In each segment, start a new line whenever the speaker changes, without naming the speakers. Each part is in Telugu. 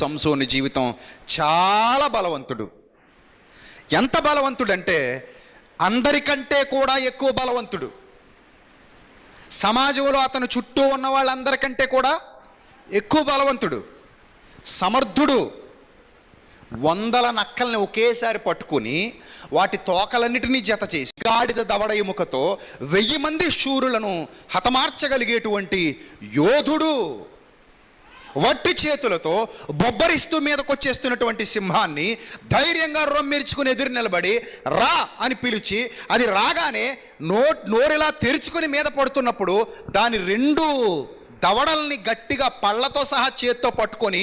సంసోను జీవితం చాలా బలవంతుడు. ఎంత బలవంతుడంటే అందరికంటే కూడా ఎక్కువ బలవంతుడు. సమాజంలో అతను చుట్టూ ఉన్న వాళ్ళందరికంటే కూడా ఎక్కువ బలవంతుడు, సమర్థుడు. 100 నక్కల్ని ఒకేసారి పట్టుకుని వాటి తోకలన్నిటినీ జత చేసి గాడిద దవడ ఎముకతో 1000 మంది శూరులను హతమార్చగలిగేటువంటి యోధుడు. వట్టి చేతులతో బొబ్బరిస్తూ మీదకొచ్చేస్తున్నటువంటి సింహాన్ని ధైర్యంగా రొమ్మిర్చుకుని ఎదురు నిలబడి రా అని పిలిచి, అది రాగానే నోరిలా తెరుచుకుని మీద పడుతున్నప్పుడు దాని 2 దవడల్ని గట్టిగా పళ్ళతో సహా చేత్తో పట్టుకొని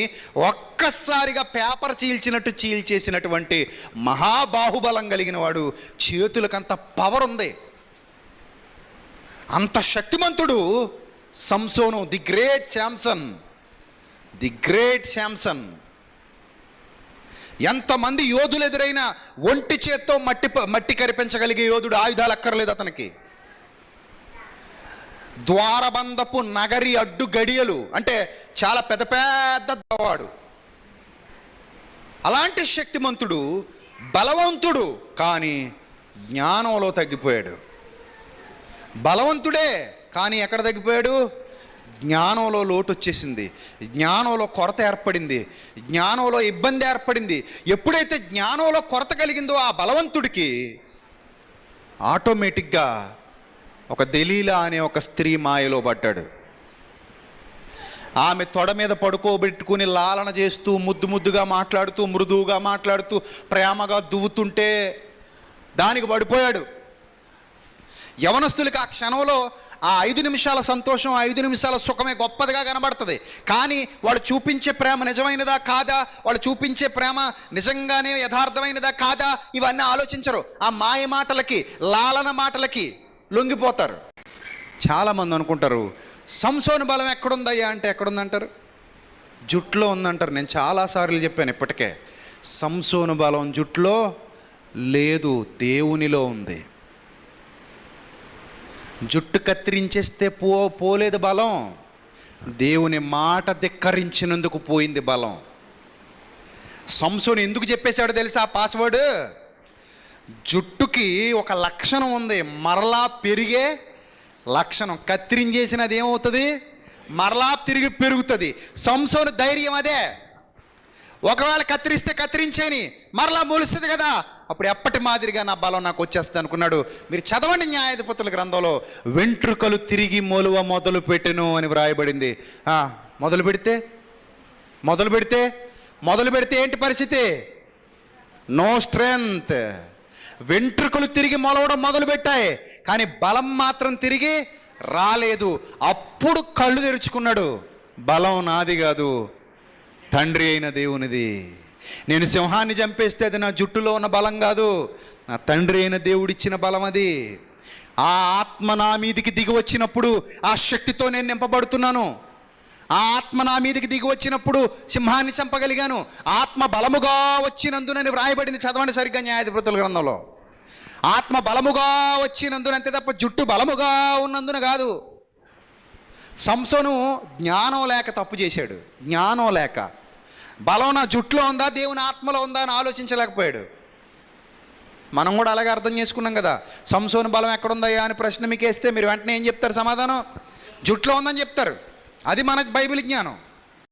ఒక్కసారిగా పేపర్ చీల్చినట్టు చీల్చేసినటువంటి మహాబాహుబలం కలిగిన వాడు. చేతులకంత పవర్ ఉంది, అంత శక్తిమంతుడు సంసోను. The great Samson. ఎంతమంది యోధులు ఎదురైనా ఒంటి చేత్తో మట్టి కరిపించగలిగే యోధుడు. ఆయుధాలు అక్కర్లేదు అతనికి. ద్వారబంధపు నగరి అడ్డు గడియలు అంటే చాలా పెద్ద వాడు. అలాంటి శక్తిమంతుడు, బలవంతుడు, కానీ జ్ఞానంలో తగ్గిపోయాడు. బలవంతుడే కానీ ఎక్కడ తగ్గిపోయాడు? జ్ఞానంలో లోటు వచ్చేసింది, జ్ఞానంలో కొరత ఏర్పడింది, జ్ఞానంలో ఇబ్బంది ఏర్పడింది. ఎప్పుడైతే జ్ఞానంలో కొరత కలిగిందో ఆ బలవంతుడికి ఆటోమేటిక్గా ఒక దెలీలా అనే ఒక స్త్రీ మాయలో పడ్డాడు. ఆమె తొడ మీద పడుకోబెట్టుకుని లాలన చేస్తూ ముద్దుగా మాట్లాడుతూ మృదువుగా మాట్లాడుతూ ప్రేమగా దువ్వుతుంటే దానికి పడిపోయాడు. యవనస్తులకి ఆ క్షణంలో ఆ 5 నిమిషాల సంతోషం, 5 నిమిషాల సుఖమే గొప్పదిగా కనబడుతుంది. కానీ వాళ్ళు చూపించే ప్రేమ నిజమైనదా కాదా, వాళ్ళు చూపించే ప్రేమ నిజంగానే యథార్థమైనదా కాదా, ఇవన్నీ ఆలోచించరు. ఆ మాయ మాటలకి, లాలన మాటలకి లొంగిపోతారు. చాలామంది అనుకుంటారు సంసోను బలం ఎక్కడుందయ్యా అంటే ఎక్కడుందంటారు? జుట్టులో ఉందంటారు. నేను చాలాసార్లు చెప్పాను ఇప్పటికే, సంసోను బలం జుట్టులో లేదు, దేవునిలో ఉంది. జుట్టు కత్తిరించేస్తే పోలేదు బలం, దేవుని మాట ధిక్కరించినందుకు పోయింది బలం. సంసోను ఎందుకు చెప్పేశాడు తెలుసా పాస్వర్డ్? జుట్టుకి ఒక లక్షణం ఉంది, మరలా పెరిగే లక్షణం. కత్తిరించేసినది ఏమవుతుంది? మరలా తిరిగి పెరుగుతుంది. సంసోను ధైర్యం అదే. ఒకవేళ కత్తిరిస్తే కత్తిరించేని మరలా మొలుస్తుంది కదా, అప్పుడు ఎప్పటి మాదిరిగా నా బలం నాకు వచ్చేస్తుంది అనుకున్నాడు. మీరు చదవండి న్యాయాధిపతుల గ్రంథంలో, వెంట్రుకలు తిరిగి మొలువ మొదలు పెట్టెను అని వ్రాయబడింది. మొదలు పెడితే ఏంటి పరిస్థితి? No strength. వెంట్రుకలు తిరిగి మొలవడం మొదలుపెట్టాయి, కానీ బలం మాత్రం తిరిగి రాలేదు. అప్పుడు కళ్ళు తెరుచుకున్నాడు, బలం నాది కాదు, తండ్రి అయిన దేవునిది. నేను సింహాన్ని చంపేస్తే అది నా జుట్టులో ఉన్న బలం కాదు, నా తండ్రి అయిన దేవుడిచ్చిన బలం అది. ఆ ఆత్మ నా మీదికి దిగి వచ్చినప్పుడు ఆ శక్తితో నేను నింపబడుతున్నాను. ఆ ఆత్మ నా మీదికి దిగి వచ్చినప్పుడు సింహాన్ని చంపగలిగాను. ఆత్మ బలముగా వచ్చినందునని వ్రాయబడింది. చదవండి సరిగ్గా న్యాయాధిపతుల గ్రంథంలో. ఆత్మ బలముగా వచ్చినందునంతే తప్ప జుట్టు బలముగా ఉన్నందున కాదు. సంసోను జ్ఞానం లేక తప్పు చేశాడు. జ్ఞానం లేక, బలం నా జుట్టులో ఉందా దేవుని ఆత్మలో ఉందా అని ఆలోచించలేకపోయాడు. మనం కూడా అలాగే అర్థం చేసుకున్నాం కదా. సంసోను బలం ఎక్కడుందయ్యా అని ప్రశ్న మీకు వేస్తే మీరు వెంటనే ఏం చెప్తారు? సమాధానం జుట్టులో ఉందని చెప్తారు. అది మన బైబిల్ జ్ఞానం.